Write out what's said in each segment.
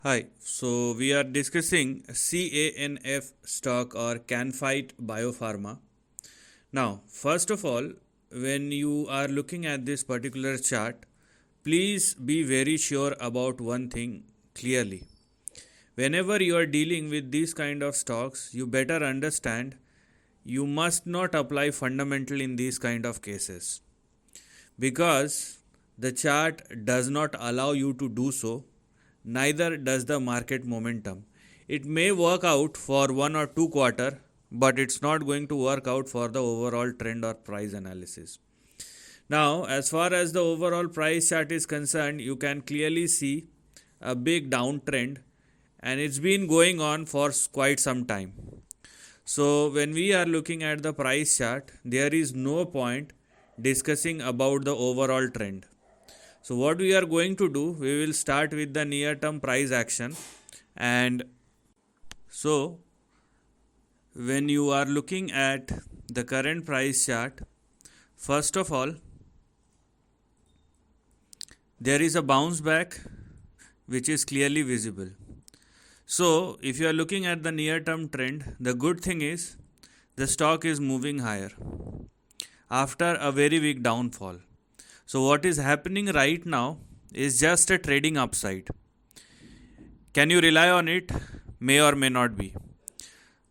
Hi, so we are discussing CANF stock or Canfite Biopharma. Now, first of all, when you are looking at this particular chart, please be very sure about one thing clearly. Whenever you are dealing with these kind of stocks, you better understand you must not apply fundamental in these kind of cases because the chart does not allow you to do so, neither does the market momentum. It may work out for 1 or 2 quarters, but it's not going to work out for the overall trend or price analysis. Now, as far as the overall price chart is concerned, you can clearly see a big downtrend, and it's been going on for quite some time. So when we are looking at the price chart, there is no point discussing about the overall trend. So what we are going to do, we will start with the near term price action. And so when you are looking at the current price chart, first of all, there is a bounce back which is clearly visible. So if you are looking at the near term trend, the good thing is the stock is moving higher after a very big downfall. So what is happening right now is just a trading upside. Can you rely on it? May or may not be.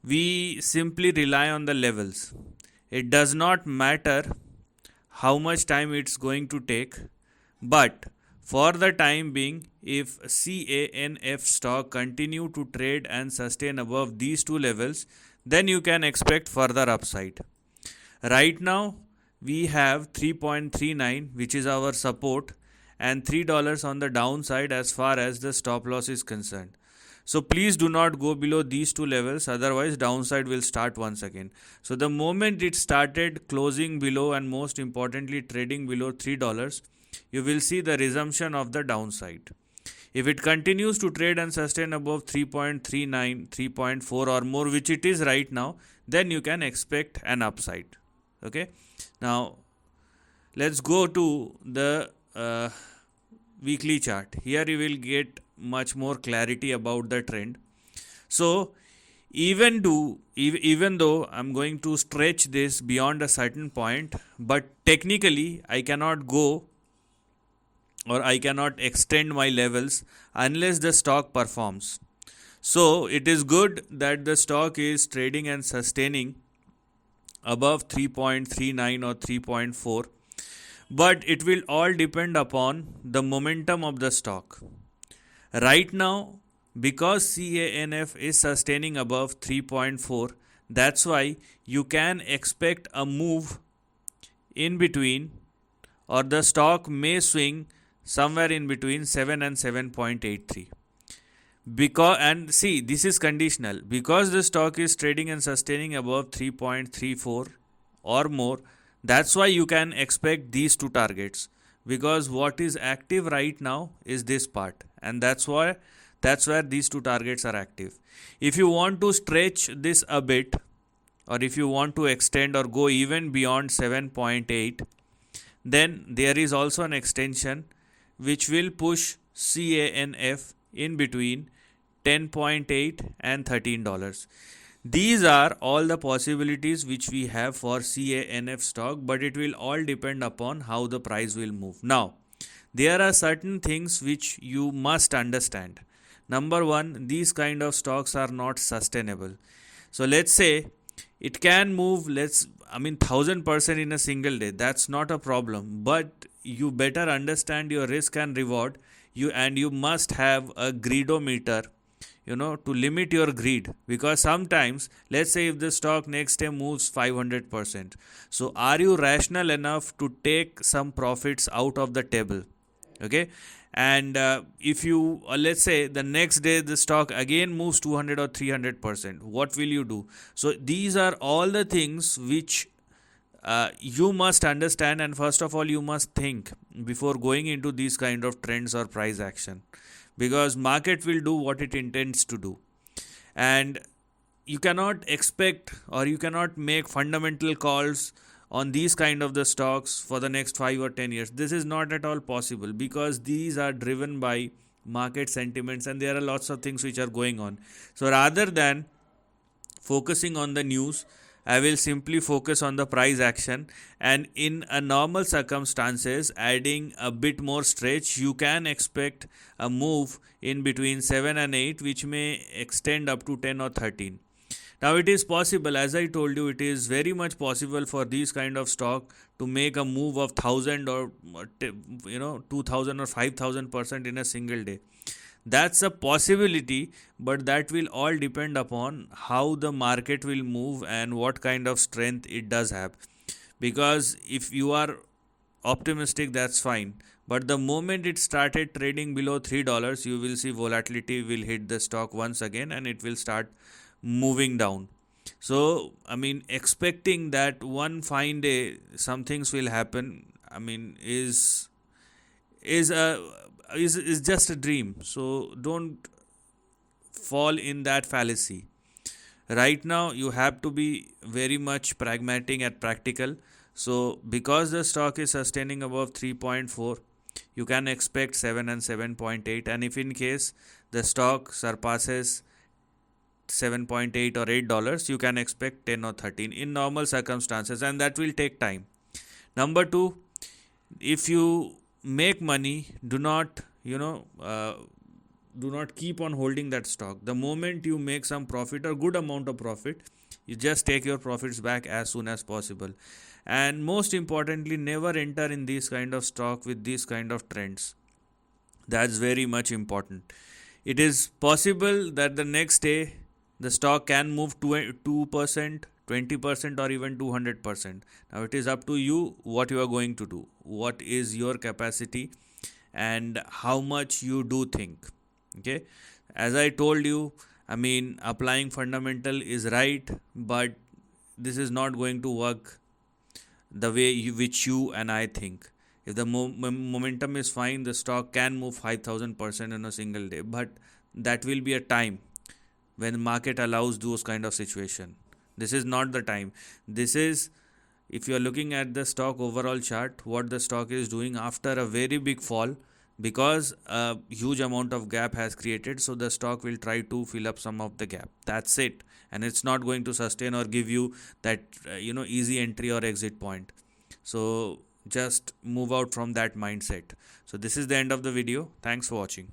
We simply rely on the levels. It does not matter how much time it's going to take, but for the time being, if CANF stock continue to trade and sustain above these two levels, then you can expect further upside. Right now, we have 3.39, which is our support, and $3 on the downside as far as the stop loss is concerned. So please do not go below these two levels, otherwise downside will start once again. So the moment it started closing below and most importantly trading below $3, you will see the resumption of the downside. If it continues to trade and sustain above 3.39, 3.4 or more, which it is right now, then you can expect an upside. Okay. Now let's go to the weekly chart. Here you will get much more clarity about the trend. So even though I'm going to stretch this beyond a certain point, but technically I cannot go or I cannot extend my levels unless the stock performs. So it is good that the stock is trading and sustaining above 3.39 or 3.4, but it will all depend upon the momentum of the stock. Right now, because CANF is sustaining above 3.4, that's why you can expect a move in between, or the stock may swing somewhere in between 7 and 7.83. Because, and see, this is conditional, because the stock is trading and sustaining above 3.34 or more. That's why you can expect these two targets, because what is active right now is this part, and that's where these two targets are active. If you want to stretch this a bit, or if you want to extend or go even beyond 7.8, then there is also an extension which will push CANF in between 10.8 and $13. These are all the possibilities which we have for CANF stock, but it will all depend upon how the price will move. Now, there are certain things which you must understand. Number one, these kind of stocks are not sustainable. So let's say it can move 1000% in a single day. That's not a problem, but you better understand your risk and reward. You must have a greedometer, to limit your greed, because sometimes, let's say if the stock next day moves 500%, so are you rational enough to take some profits out of the table? Okay. And if you let's say the next day the stock again moves 200 or 300%, what will you do? So these are all the things which you must understand, and first of all you must think before going into these kind of trends or price action, because market will do what it intends to do, and you cannot expect or you cannot make fundamental calls on these kind of the stocks for the next 5 or 10 years. This is not at all possible, because these are driven by market sentiments, and there are lots of things which are going on. So rather than focusing on the news, I will simply focus on the price action, and in a normal circumstances, adding a bit more stretch, you can expect a move in between 7 and 8, which may extend up to 10 or 13. Now it is possible, as I told you, it is very much possible for these kind of stock to make a move of 1000 or 2000 or 5000% in a single day. That's a possibility, but that will all depend upon how the market will move and what kind of strength it does have. Because if you are optimistic, that's fine, but the moment it started trading below $3, you will see volatility will hit the stock once again and it will start moving down. So I mean, expecting that one fine day some things will happen, I mean, is a is just a dream. So don't fall in that fallacy. Right now you have to be very much pragmatic and practical. So because the stock is sustaining above 3.4, you can expect 7 and 7.8, and if in case the stock surpasses 7.8 or $8, you can expect 10 or 13 in normal circumstances, and that will take time. Number 2, if you make money, do not keep on holding that stock. The moment you make some profit or good amount of profit, you just take your profits back as soon as possible. And most importantly, never enter in this kind of stock with these kind of trends. That's very much important. It is possible that the next day the stock can move 2%, 20%, or even 200%. Now it is up to you what you are going to do, what is your capacity, and how much you do think. Okay, as I told you, I mean, applying fundamental is right, but this is not going to work the way which you and I think. If the momentum is fine, the stock can move 5000% in a single day, but that will be a time when the market allows those kind of situation. This is not the time. This is, if you are looking at the stock overall chart, what the stock is doing after a very big fall, because a huge amount of gap has created, so the stock will try to fill up some of the gap. That's it, and it's not going to sustain or give you that easy entry or exit point. So just move out from that mindset. So this is the end of the video. Thanks for watching.